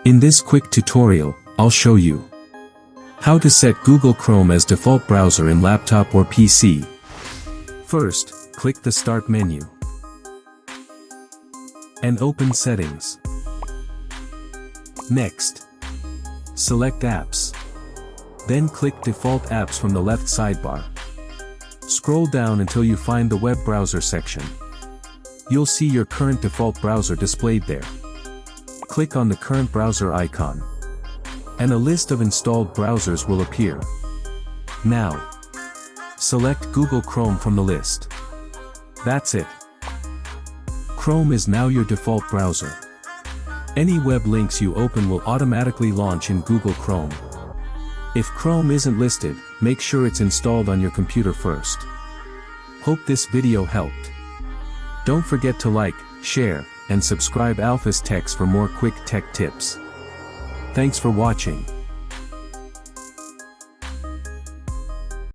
In this quick tutorial, I'll show you how to set Google Chrome as default browser in laptop or PC. First, click the Start menu and open Settings. Next, select Apps. Then click Default Apps from the left sidebar. Scroll down until you find the web browser section. You'll see your current default browser displayed there. Click on the current browser icon, and a list of installed browsers will appear. Now, select Google Chrome from the list. That's it. Chrome is now your default browser. Any web links you open will automatically launch in Google Chrome. If Chrome isn't listed, make sure it's installed on your computer first. Hope this video helped. Don't forget to like, share, and subscribe Alfas Techz for more quick tech tips. Thanks for watching.